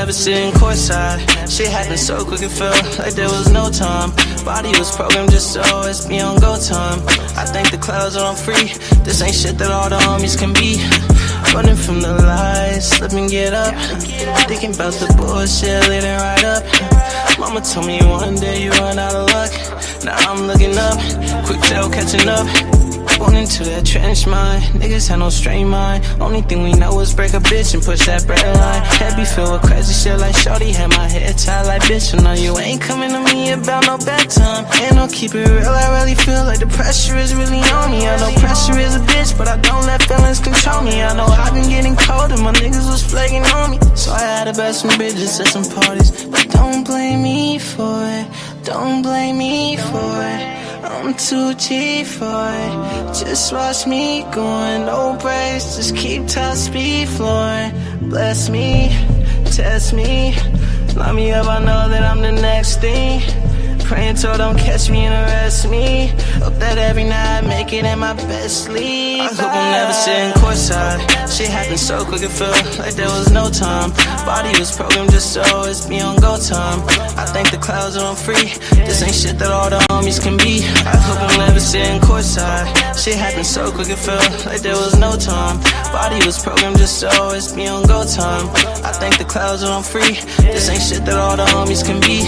never sitting courtside. Shit happened so quick it felt like there was no time. Body was programmed just so it's be on go time. I think the clouds are on free. This ain't shit that all the homies can be. Running from the lies, slip and get up. Thinking about the bullshit, leading right up. Mama told me one day you run out of luck. Now I'm looking up, quick tail catching up. Born into that trench mind, niggas had no straight mind. Only thing we know is break a bitch and push that bread line. Head be filled with crazy shit like shorty, had my head tied like bitch. So now you ain't coming to me about no bedtime. Ain't no keep it real, I really feel like the pressure is really on me. I know pressure is a bitch, but I don't let feelings control me. I know I've been getting cold and my niggas was flaking on me. So I had to bet some bitches at some parties. But don't blame me for it, don't blame me for it. I'm too cheap for it. Just watch me going, no brakes. Just keep top speed flowing. Bless me, test me, line me up, I know that I'm the next thing. Praying so don't catch me and arrest me. Hope that every night I make it in my best sleep. I hope I'm never sitting courtside. Shit happened so quick it felt like there was no time. Body was programmed just so it's be on go time. I think the clouds are on free. This ain't shit that all the homies can be. I hope I'm never sitting courtside. Shit happened so quick it felt like there was no time. Body was programmed just so it's be on go time. I think the clouds are on free. This ain't shit that all the homies can be.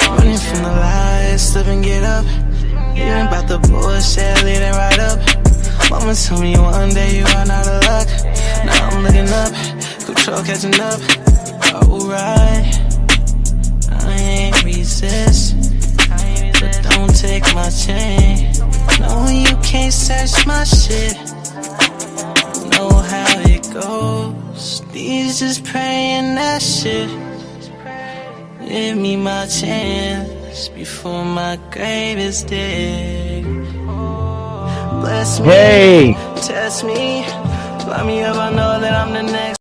Running from the lies, slip and get up. Even about the bullshit, leading right up. Mama told me one day you run out of luck. Now I'm looking up, control catching up. Alright, I ain't resist, but don't take my chain. No, you can't search my shit. Know how it goes. These just praying that shit. Give me my chance before my grave is dig. Bless me, test me, line me up, I know that I'm the next.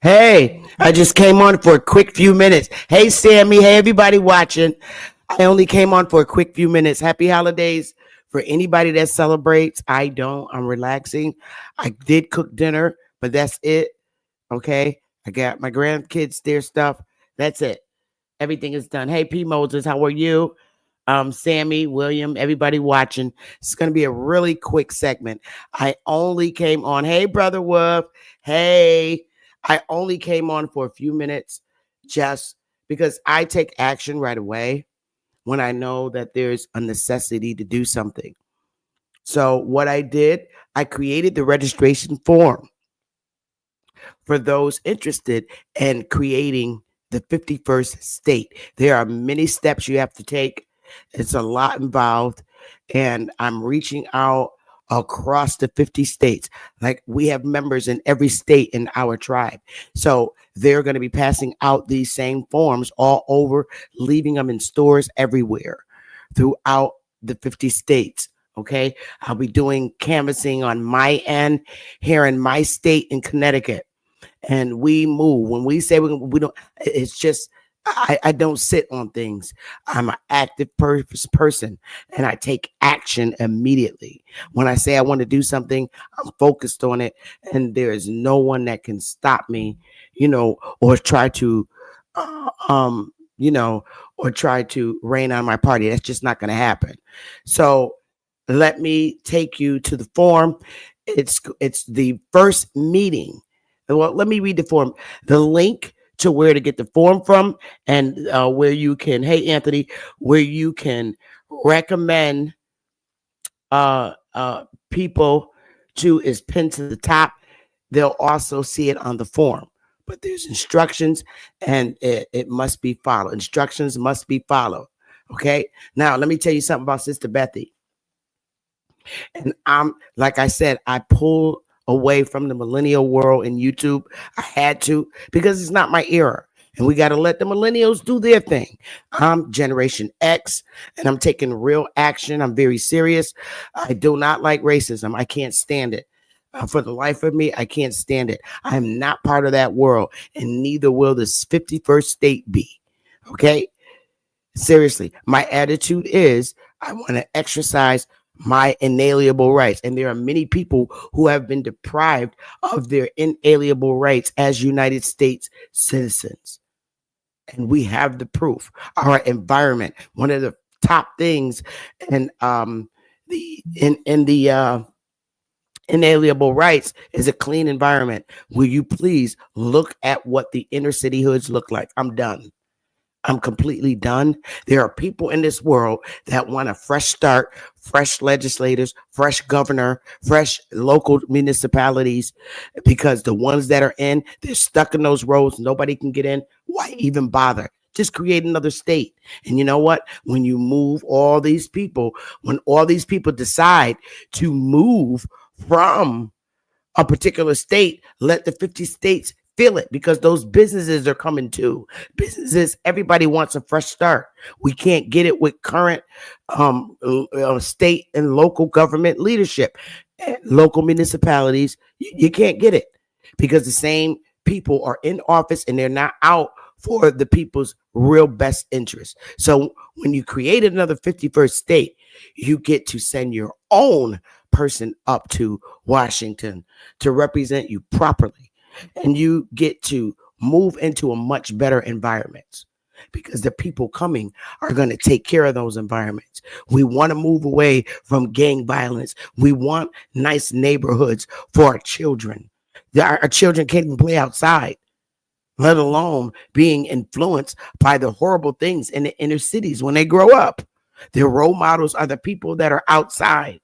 Hey, I just came on for a quick few minutes. Hey, Sammy. Hey, everybody watching. I only came on for a quick few minutes. Happy holidays for anybody that celebrates. I don't. I'm relaxing. I did cook dinner, but that's it. Okay. I got my grandkids, their stuff. That's it. Everything is done. Hey, P. Moses, how are you? Sammy, William, everybody watching. It's going to be a really quick segment. I only came on. Hey, Brother Wolf. Hey, I only came on for a few minutes just because I take action right away when I know that there's a necessity to do something. So what I did, I created the registration form for those interested in creating the 51st state. There are many steps you have to take. It's a lot involved, and I'm reaching out across the 50 states. Like, we have members in every state in our tribe. So they're going to be passing out these same forms all over, leaving them in stores everywhere throughout the 50 states. Okay. I'll be doing canvassing on my end here in my state in Connecticut. And we move. When we say we don't, it's just, I don't sit on things. I'm an active person, and I take action immediately. When I say I want to do something, I'm focused on it, and there is no one that can stop me, or try to, or try to rain on my party. That's just not going to happen. So let me take you to the form. It's the first meeting. Well, let me read the form. The link to where to get the form from, and where you can, hey, Anthony, where you can recommend people to is pinned to the top. They'll also see it on the form, but there's instructions, and it must be followed. Instructions must be followed. Okay. Now, let me tell you something about Sister Bethy. And like I said, I pulled away from the millennial world in YouTube. I had to, because it's not my era, and we got to let the millennials do their thing. I'm Generation X, and I'm taking real action. I'm very serious. I do not like racism. I can't stand it. For the life of me, I can't stand it. I am not part of that world, and neither will this 51st state be. Okay? Seriously, my attitude is I want to exercise my inalienable rights. And there are many people who have been deprived of their inalienable rights as United States citizens. And we have the proof. Our environment, one of the top things in the inalienable rights is a clean environment. Will you please look at what the inner city hoods look like? I'm done. I'm completely done. There are people in this world that want a fresh start, fresh legislators, fresh governor, fresh local municipalities, because the ones that are in, they're stuck in those roads. Nobody can get in. Why even bother? Just create another state. And you know what? When you move all these people, when all these people decide to move from a particular state, let the 50 states feel it, because those businesses are coming too. Businesses, everybody wants a fresh start. We can't get it with current state and local government leadership, local municipalities. You can't get it because the same people are in office and they're not out for the people's real best interest. So when you create another 51st state, you get to send your own person up to Washington to represent you properly. And you get to move into a much better environment because the people coming are going to take care of those environments. We want to move away from gang violence. We want nice neighborhoods for our children. Our children can't even play outside, let alone being influenced by the horrible things in the inner cities when they grow up. Their role models are the people that are outside,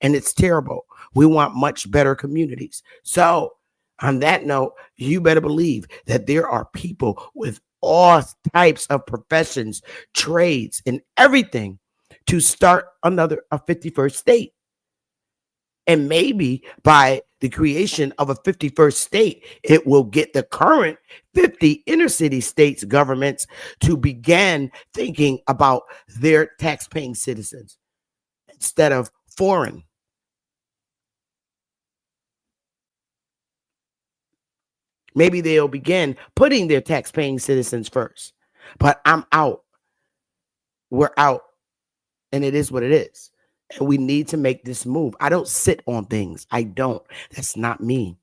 and it's terrible. We want much better communities. So, on that note, you better believe that there are people with all types of professions, trades, and everything to start a 51st state. And maybe by the creation of a 51st state, it will get the current 50 inner city states governments to begin thinking about their tax-paying citizens instead of foreign. Maybe they'll begin putting their tax-paying citizens first. But I'm out. We're out. And it is what it is. And we need to make this move. I don't sit on things. I don't. That's not me.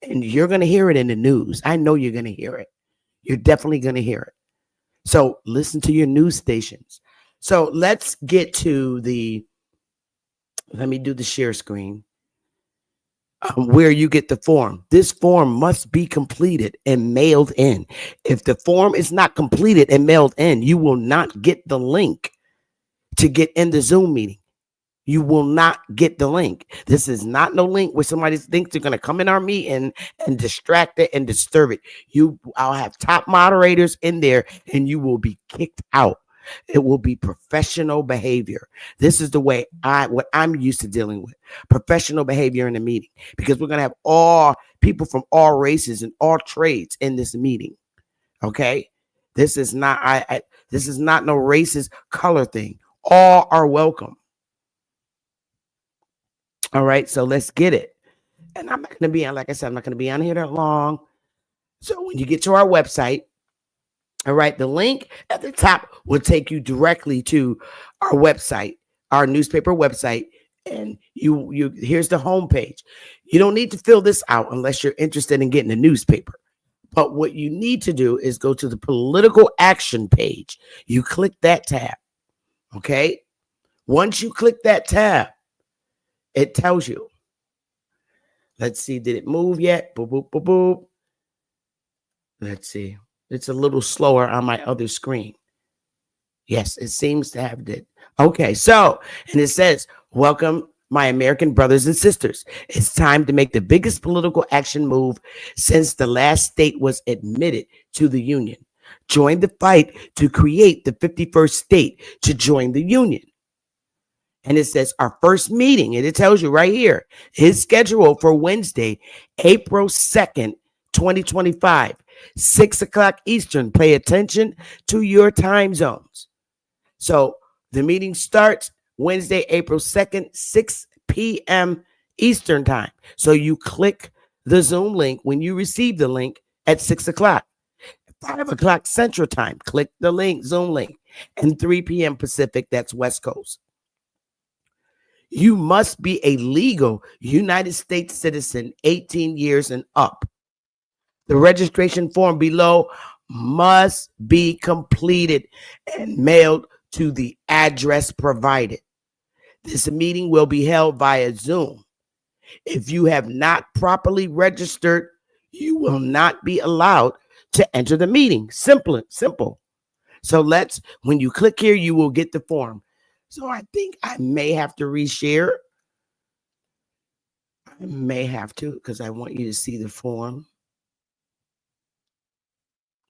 And you're going to hear it in the news. I know you're going to hear it. You're definitely going to hear it. So listen to your news stations. So let's get to let me do the share screen. Where you get the form. This form must be completed and mailed in. If the form is not completed and mailed in, you will not get the link to get in the Zoom meeting. You will not get the link. This is not no link where somebody thinks they're going to come in our meeting and distract it and disturb it. I'll have top moderators in there and you will be kicked out. It will be professional behavior. This is the way what I'm used to dealing with. Professional behavior in a meeting, because we're going to have all people from all races and all trades in this meeting. Okay? This is not this is not no racist color thing. All are welcome. All right, so let's get it. And I'm not going to be on, like I said, I'm not going to be on here that long. So when you get to our website, all right, the link at the top will take you directly to our website, our newspaper website, and you here's the homepage. You don't need to fill this out unless you're interested in getting a newspaper. But what you need to do is go to the political action page. You click that tab. Okay? Once you click that tab, it tells you. Let's see, did it move yet? Boop, boop, boop, boop. Let's see. It's a little slower on my other screen. Yes, it seems to have did. Okay, so, and it says, welcome, my American brothers and sisters. It's time to make the biggest political action move since the last state was admitted to the Union. Join the fight to create the 51st state to join the Union. And it says our first meeting, and it tells you right here, is scheduled for Wednesday, April 2nd, 2025. 6 o'clock Eastern. Pay attention to your time zones. So the meeting starts Wednesday, April 2nd, 6 p.m. Eastern time. So you click the Zoom link when you receive the link at 6 o'clock. 5 o'clock Central time. Click the link, Zoom link. And 3 p.m. Pacific, that's West Coast. You must be a legal United States citizen, 18 years and up. The registration form below must be completed and mailed to the address provided. This meeting will be held via Zoom. If you have not properly registered, you will not be allowed to enter the meeting. Simple. So when you click here, you will get the form. So I think I may have to reshare. I may have to because I want you to see the form.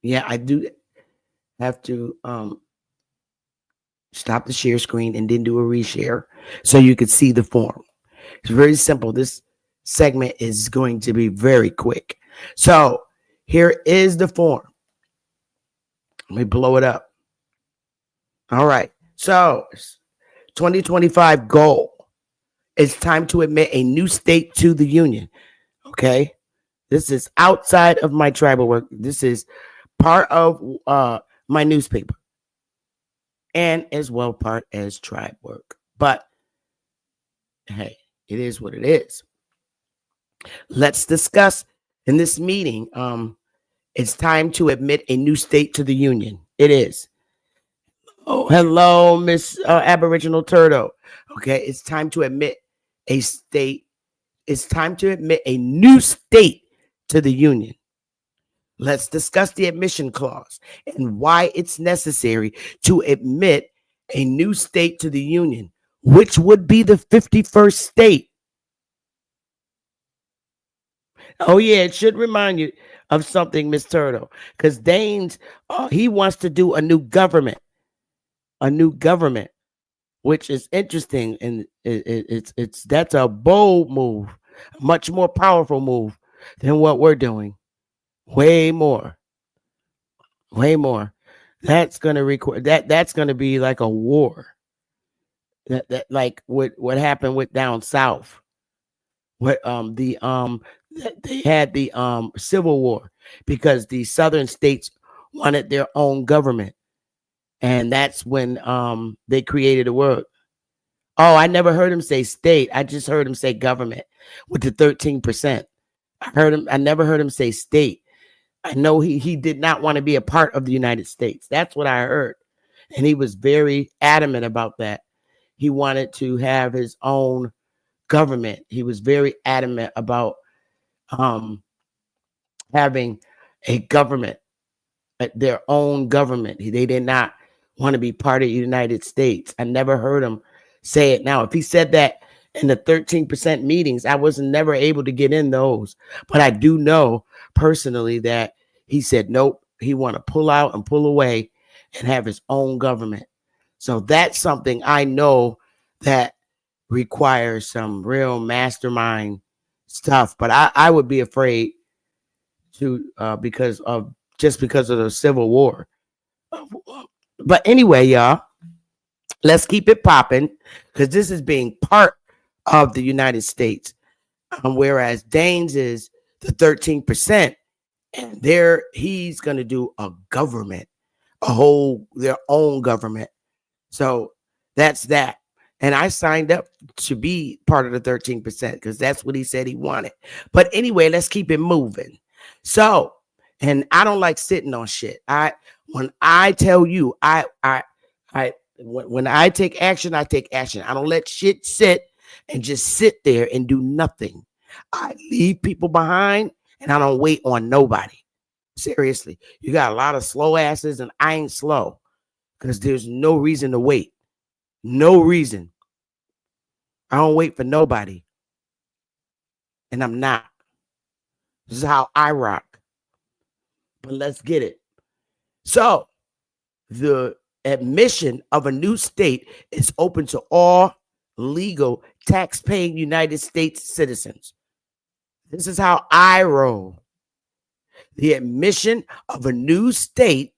Yeah, I do have to stop the share screen and then do a reshare so you could see the form. It's very simple. This segment is going to be very quick. So here is the form. Let me blow it up. All right. So 2025 goal. It's time to admit a new state to the union. Okay. This is outside of my tribal work. This is part of my newspaper and as well part as tribe work. But hey, it is what it is. Let's discuss in this meeting. It's time to admit a new state to the union. It is. Oh, hello, Miss Aboriginal Turtle. Okay, it's time to admit a state. It's time to admit a new state to the union. Let's discuss the admission clause and why it's necessary to admit a new state to the union, which would be the 51st state. Oh, yeah, it should remind you of something, Miss Turtle, because Danes, he wants to do a new government, which is interesting, and it's that's a bold move, a much more powerful move than what we're doing. Way more. That's gonna require that's gonna be like a war. That like what happened with down south. What they had the civil war because the southern states wanted their own government. And that's when they created a word. Oh, I never heard him say state. I just heard him say government with the 13%. I never heard him say state. I know he did not want to be a part of the United States. That's what I heard. And he was very adamant about that. He wanted to have his own government. He was very adamant about having a government, their own government. They did not want to be part of the United States. I never heard him say it. Now, if he said that in the 13% meetings, I was never able to get in those. But I do know personally that he said, nope, he want to pull out and pull away and have his own government. So that's something I know that requires some real mastermind stuff. But I would be afraid to because of the Civil War. But anyway, y'all, let's keep it popping because this is being part of the United States, whereas Danes is the 13%, and he's going to do a government, their own government. So that's that. And I signed up to be part of the 13% because that's what he said he wanted. But anyway, let's keep it moving. So, and I don't like sitting on shit. When I tell you, when I take action, I take action. I don't let shit sit and just sit there and do nothing. I leave people behind and I don't wait on nobody. Seriously, you got a lot of slow asses and I ain't slow because there's no reason to wait. No reason. I don't wait for nobody. And I'm not. This is how I rock. But let's get it. So, the admission of a new state is open to all legal tax-paying United States citizens. This is how I roll. The admission of a new state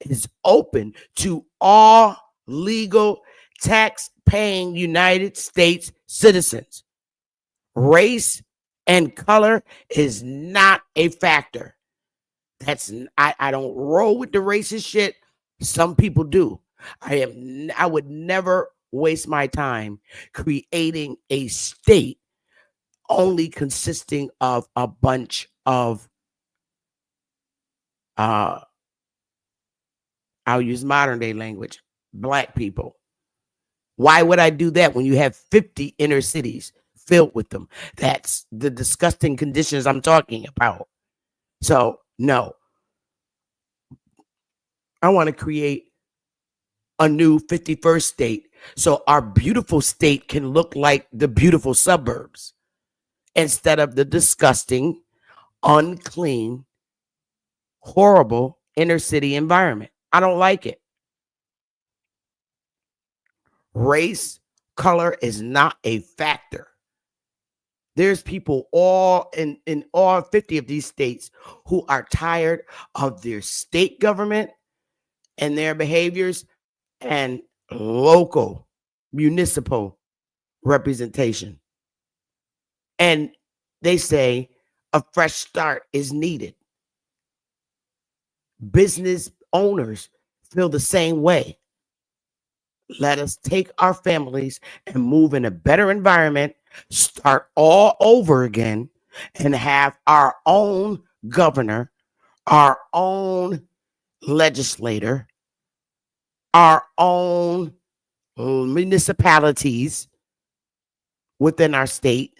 is open to all legal tax-paying United States citizens. Race and color is not a factor. I don't roll with the racist shit. Some people do. I would never waste my time creating a state only consisting of a bunch of I'll use modern day language, black people. Why would I do that when you have 50 inner cities filled with them? That's the disgusting conditions I'm talking about. So, no, I want to create a new 51st state so our beautiful state can look like the beautiful suburbs instead of the disgusting, unclean, horrible inner city environment. I don't like it. Race, color is not a factor. There's people all in all 50 of these states who are tired of their state government and their behaviors and local municipal representation. And they say a fresh start is needed. Business owners feel the same way. Let us take our families and move in a better environment, start all over again, and have our own governor, our own legislator, our own municipalities within our state,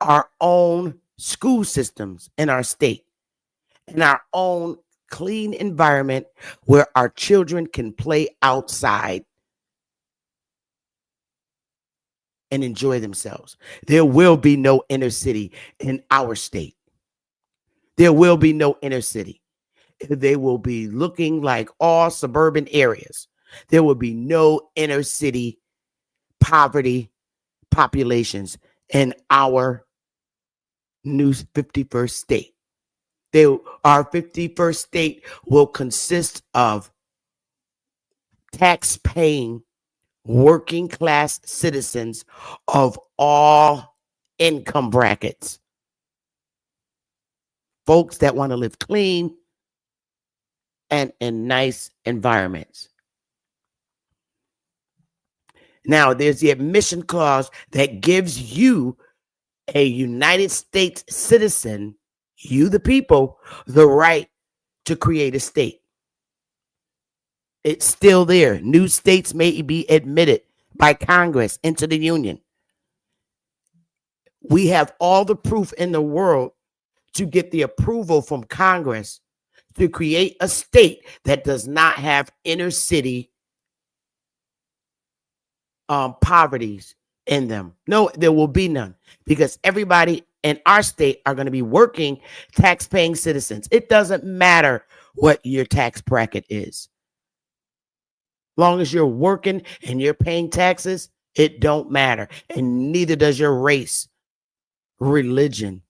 our own school systems in our state, and our own clean environment where our children can play outside and enjoy themselves. There will be no inner city in our state. There will be no inner city. They will be looking like all suburban areas. There will be no inner city poverty populations in our new 51st state. Our 51st state will consist of tax-paying working class citizens of all income brackets. Folks that want to live clean and in nice environments. Now, there's the admission clause that gives you, a United States citizen, you the people, the right to create a state. It's still there. New states may be admitted by Congress into the Union. We have all the proof in the world to get the approval from Congress to create a state that does not have inner city poverties in them. No, there will be none, because everybody in our state are going to be working, tax-paying citizens. It doesn't matter what your tax bracket is. Long as you're working and you're paying taxes, it don't matter. And neither does your race, religion,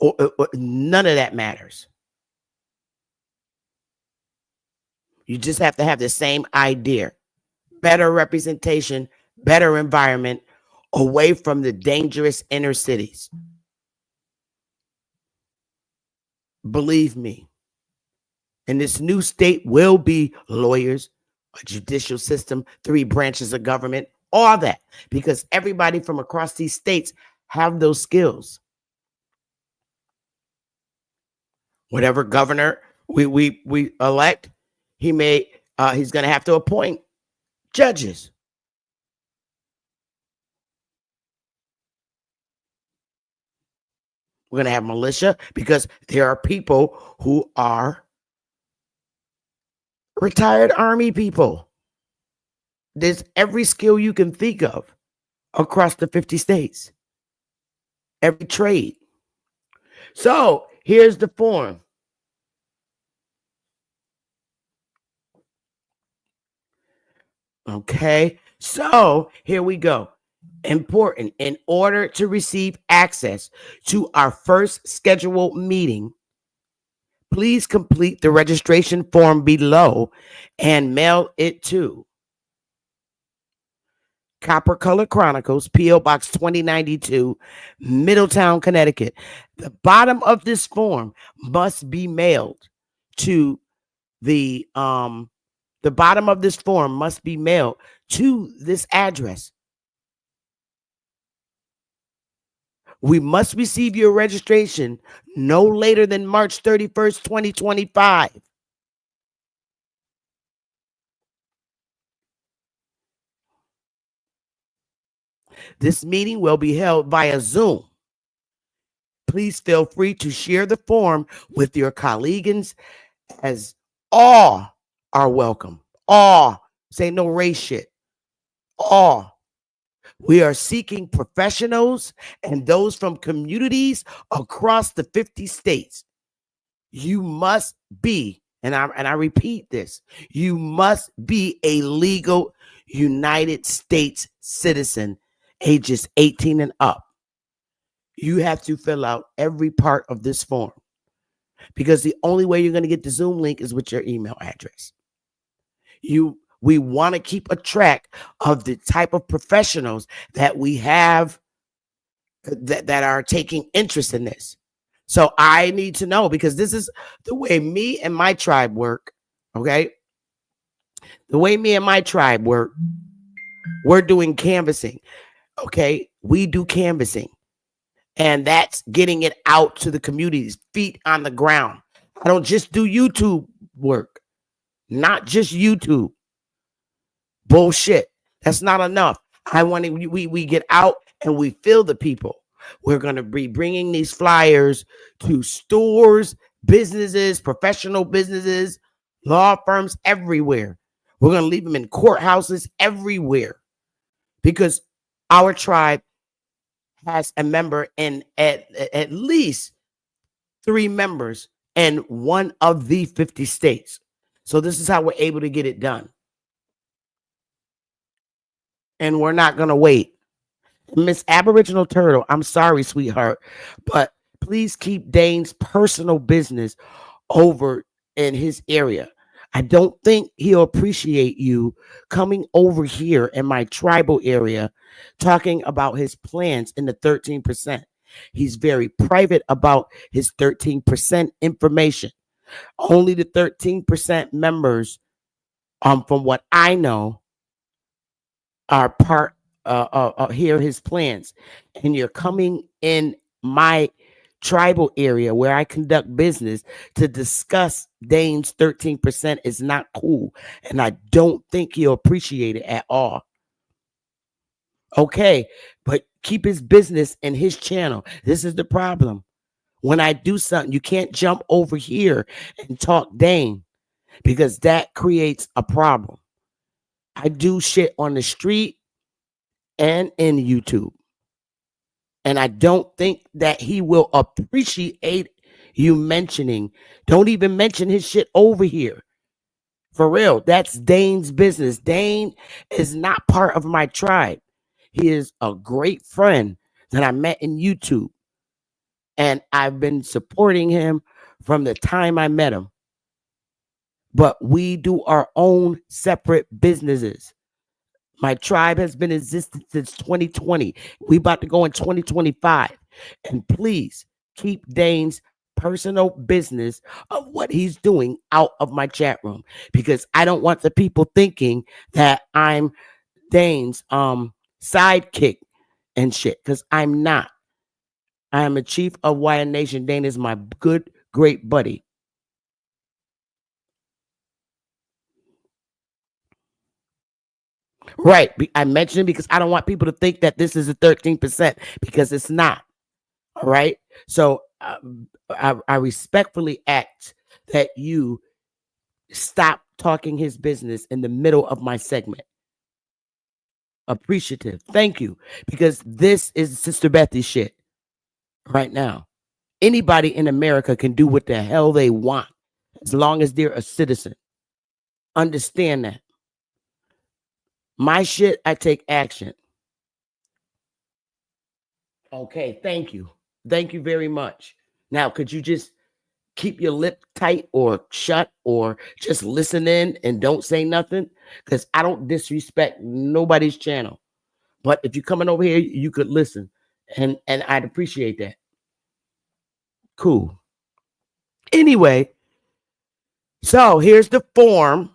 or none of that matters. You just have to have the same idea. Better representation, better environment, away from the dangerous inner cities. Believe me, in this new state will be lawyers, a judicial system, 3 branches of government, all that, because everybody from across these states have those skills. Whatever governor we elect, he's going to have to appoint judges. We're going to have militia, because there are people who are retired Army people. There's every skill you can think of across the 50 states, every trade. So here's the form. Okay, so here we go. Important. In order to receive access to our first scheduled meeting, please complete the registration form below and mail it to Copper Color Chronicles, P.O. Box 2092, Middletown, Connecticut. The bottom of this form must be mailed to the bottom of this form must be mailed to this address. We must receive your registration no later than March 31st, 2025. This meeting will be held via Zoom. Please feel free to share the form with your colleagues, as all are welcome. All. Say no race shit. All. We are seeking professionals and those from communities across the 50 states. You must be, and I repeat this, you must be a legal United States citizen, ages 18 and up. You have to fill out every part of this form, because the only way you're going to get the Zoom link is with your email address. We want to keep a track of the type of professionals that we have that are taking interest in this. So I need to know, because this is the way me and my tribe work. Okay. The way me and my tribe work, we're doing canvassing. Okay. We do canvassing, and that's getting it out to the communities, feet on the ground. I don't just do YouTube work, not just YouTube. Bullshit. That's not enough. I want to, we get out and we fill the people. We're going to be bringing these flyers to stores, businesses, professional businesses, law firms everywhere. We're going to leave them in courthouses everywhere, because our tribe has a member in at least 3 members in one of the 50 states. So this is how we're able to get it done. And we're not going to wait. Miss Aboriginal Turtle, I'm sorry, sweetheart, but please keep Dane's personal business over in his area. I don't think he'll appreciate you coming over here in my tribal area talking about his plans in the 13%. He's very private about his 13% information. Only the 13% members, from what I know, are part hear his plans. And you're coming in my tribal area where I conduct business to discuss Dane's 13% is not cool. And I don't think he'll appreciate it at all. Okay, but keep his business in his channel. This is the problem. When I do something, you can't jump over here and talk Dane, because that creates a problem. I do shit on the street and in YouTube. And I don't think that he will appreciate you mentioning. Don't even mention his shit over here. For real, that's Dane's business. Dane is not part of my tribe. He is a great friend that I met in YouTube. And I've been supporting him from the time I met him. But we do our own separate businesses. My tribe has been existing since 2020. We about to go in 2025. And please keep Dane's personal business of what he's doing out of my chat room, because I don't want the people thinking that I'm Dane's sidekick and shit, because I'm not. I am a chief of Wyatt Nation. Dane is my good, great buddy. Right. I mentioned it because I don't want people to think that this is a 13%, because it's not. All right. So I respectfully ask that you stop talking his business in the middle of my segment. Appreciative. Thank you. Because this is Sister Bethy shit right now. Anybody in America can do what the hell they want as long as they're a citizen. Understand that. My shit, I take action. Okay, thank you. Thank you very much. Now, could you just keep your lip tight or shut, or just listen in and don't say nothing? Because I don't disrespect nobody's channel. But if you're coming over here, you could listen. And I'd appreciate that. Cool. Anyway, so here's the form.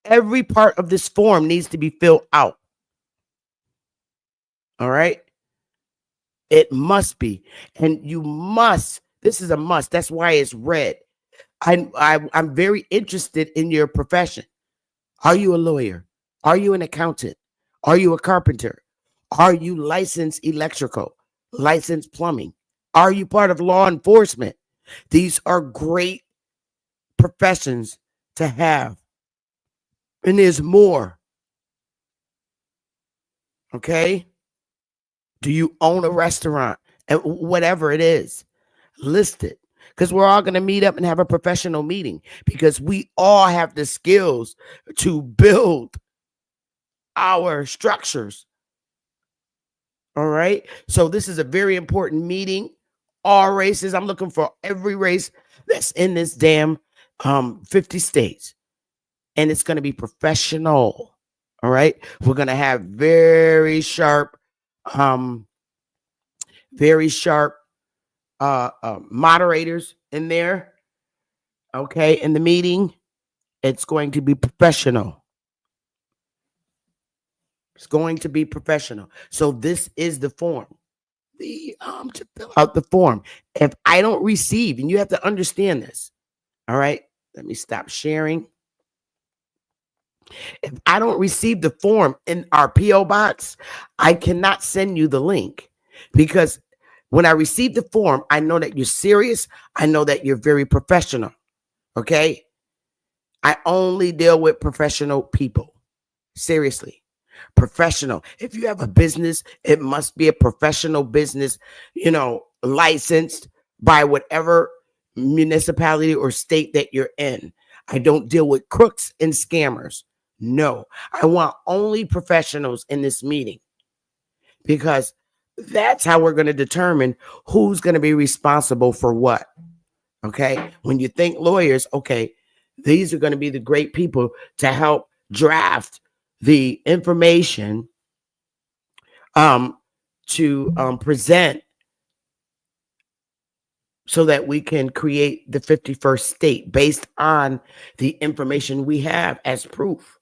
Every part of this form needs to be filled out. All right? It must be. And you must. This is a must. That's why it's red. I'm very interested in your profession. Are you a lawyer? Are you an accountant? Are you a carpenter? Are you licensed electrical, licensed plumbing? Are you part of law enforcement? These are great professions to have. And there's more. Okay. Do you own a restaurant? And whatever it is, list it. Because we're all going to meet up and have a professional meeting because we all have the skills to build our structures. All right. So this is a very important meeting. All races. I'm looking for every race that's in this damn 50 states. And it's going to be professional. All right. We're going to have very sharp moderators in there. Okay. In the meeting, it's going to be professional. It's going to be professional. So this is the form. To fill out the form. If I don't receive, and you have to understand this. All right. Let me stop sharing. If I don't receive the form in our P.O. box, I cannot send you the link because when I receive the form, I know that you're serious. I know that you're very professional. Okay. I only deal with professional people. Seriously. Professional. If you have a business, it must be a professional business, licensed by whatever municipality or state that you're in. I don't deal with crooks and scammers. No, I want only professionals in this meeting because that's how we're going to determine who's going to be responsible for what. Okay. When you think lawyers, okay, these are going to be the great people to help draft the information to present so that we can create the 51st state based on the information we have as proof.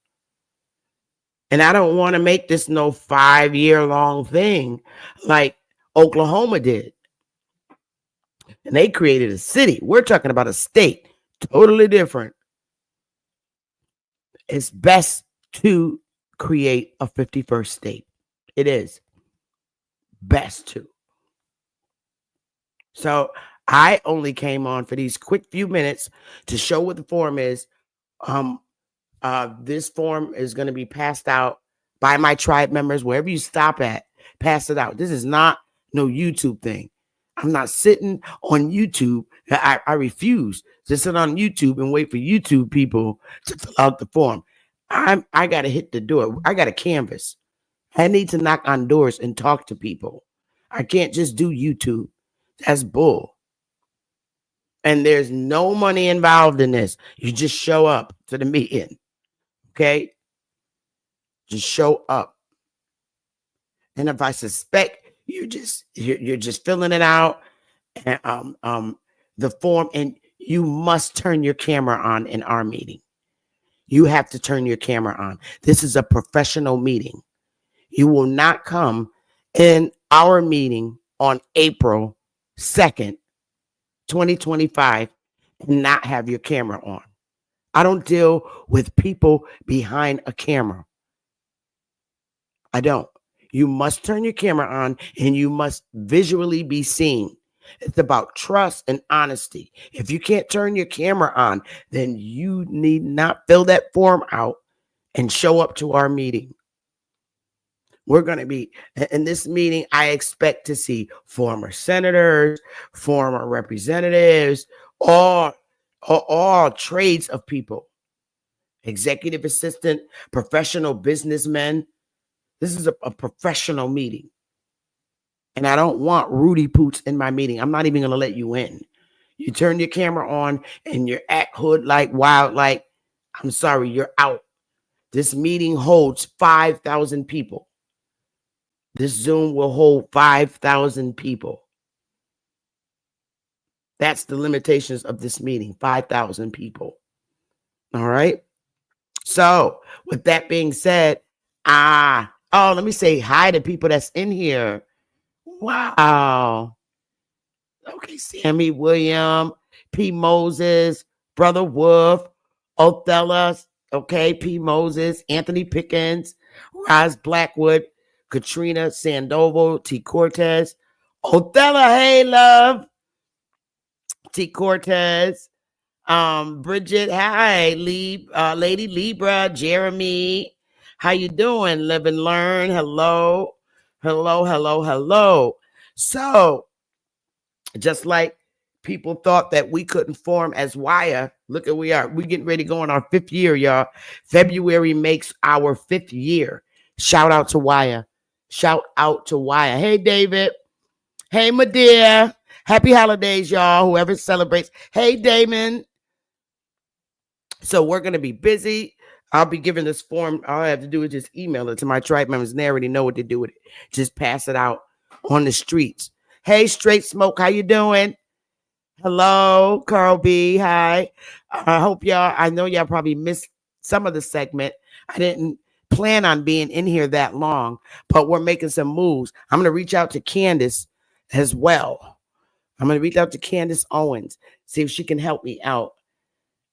And I don't want to make this no 5-year long thing like Oklahoma did. And they created a city. We're talking about a state, totally different. It's best to create a 51st state. It is best to. So I only came on for these quick few minutes to show what the form is. This form is going to be passed out by my tribe members wherever you stop at. Pass it out. This is not no YouTube thing. I'm not sitting on YouTube. I refuse to sit on YouTube and wait for YouTube people to fill out the form. I got to hit the door. I got a canvas. I need to knock on doors and talk to people. I can't just do YouTube. That's bull. And there's no money involved in this. You just show up to the meeting. Okay? Just show up. And if I suspect you're just filling it out and the form, and you must turn your camera on in our meeting. You have to turn your camera on. This is a professional meeting. You will not come in our meeting on April 2nd, 2025, and not have your camera on. I don't deal with people behind a camera. I don't. You must turn your camera on and you must visually be seen. It's about trust and honesty. If you can't turn your camera on, then you need not fill that form out and show up to our meeting. We're going to be in this meeting. I expect to see former senators, former representatives, all trades of people, executive assistant, professional businessmen. This is a professional meeting. And I don't want Rudy Poots in my meeting. I'm not even going to let you in. You turn your camera on and you act hood like wild, like, I'm sorry, you're out. This meeting holds 5,000 people. This Zoom will hold 5,000 people. That's the limitations of this meeting, 5,000 people. All right. So with that being said, let me say hi to people that's in here. Wow. Okay, Sammy William, P. Moses, Brother Wolf, Othello, okay, P. Moses, Anthony Pickens, Roz Blackwood, Katrina Sandoval, T. Cortez, Othello, hey love, T. Cortez, Bridget, hi, Lady Libra, Jeremy, how you doing? Live and learn, hello, hello, hello, hello. So, just like people thought that we couldn't form as Wire, look at we are. We getting ready to go on our 5th year, y'all. February makes our 5th year. Shout out to Wire. Shout out to Wire. Hey, David. Hey, Madea. Happy holidays, y'all. Whoever celebrates. Hey, Damon. So we're going to be busy. I'll be giving this form. All I have to do is just email it to my tribe members, and they already know what to do with it. Just pass it out on the streets. Hey, Straight Smoke, how you doing? Hello, Carl B. Hi. I hope y'all, I know y'all probably missed some of the segment. I didn't plan on being in here that long, but we're making some moves. I'm going to reach out to Candace as well. I'm going to reach out to Candace Owens, see if she can help me out.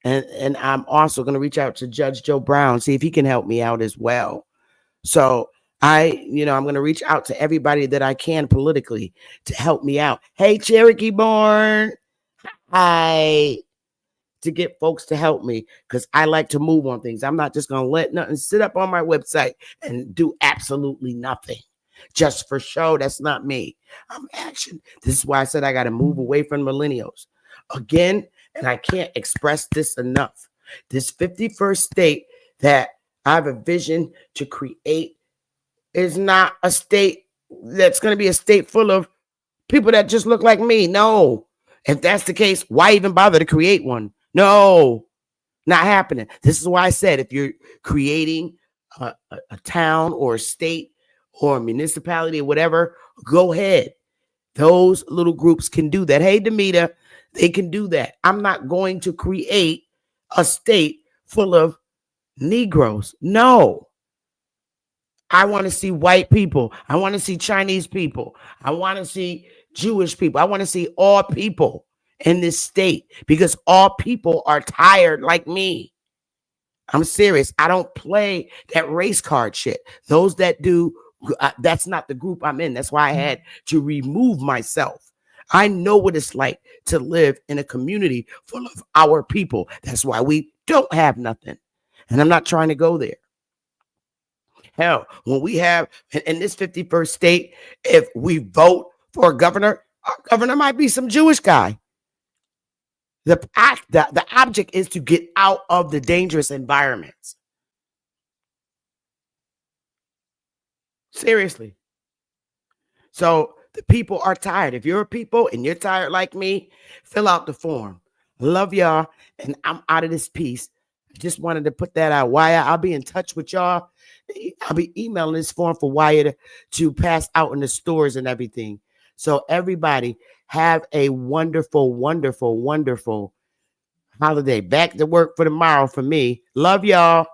And I'm also going to reach out to Judge Joe Brown, see if he can help me out as well. So I'm going to reach out to everybody that I can politically to help me out. Hey, Cherokee Born. Hi. To get folks to help me because I like to move on things. I'm not just going to let nothing sit up on my website and do absolutely nothing just for show. That's not me. I'm action. This is why I said I got to move away from millennials. Again, and I can't express this enough. This 51st state that I have a vision to create is not a state that's going to be a state full of people that just look like me. No. If that's the case, why even bother to create one? No, not happening. This is why I said if you're creating a town or a state or a municipality or whatever, go ahead. Those little groups can do that. Hey, Demita, they can do that. I'm not going to create a state full of Negroes. No. I want to see white people. I want to see Chinese people. I want to see Jewish people. I want to see all people in this state because all people are tired like me. I'm serious. I don't play that race card shit. Those that do, that's not the group I'm in. That's why I had to remove myself. I know what it's like to live in a community full of our people. That's why we don't have nothing. And I'm not trying to go there. Hell, when we have in this 51st state, if we vote for a governor, our governor might be some Jewish guy. The object is to get out of the dangerous environments. Seriously. So the people are tired. If you're a people and you're tired like me, fill out the form. Love y'all. And I'm out of this piece. I just wanted to put that out. Wire, I'll be in touch with y'all. I'll be emailing this form for Wire to pass out in the stores and everything. So everybody have a wonderful, wonderful, wonderful holiday. Back to work for tomorrow for me. Love y'all.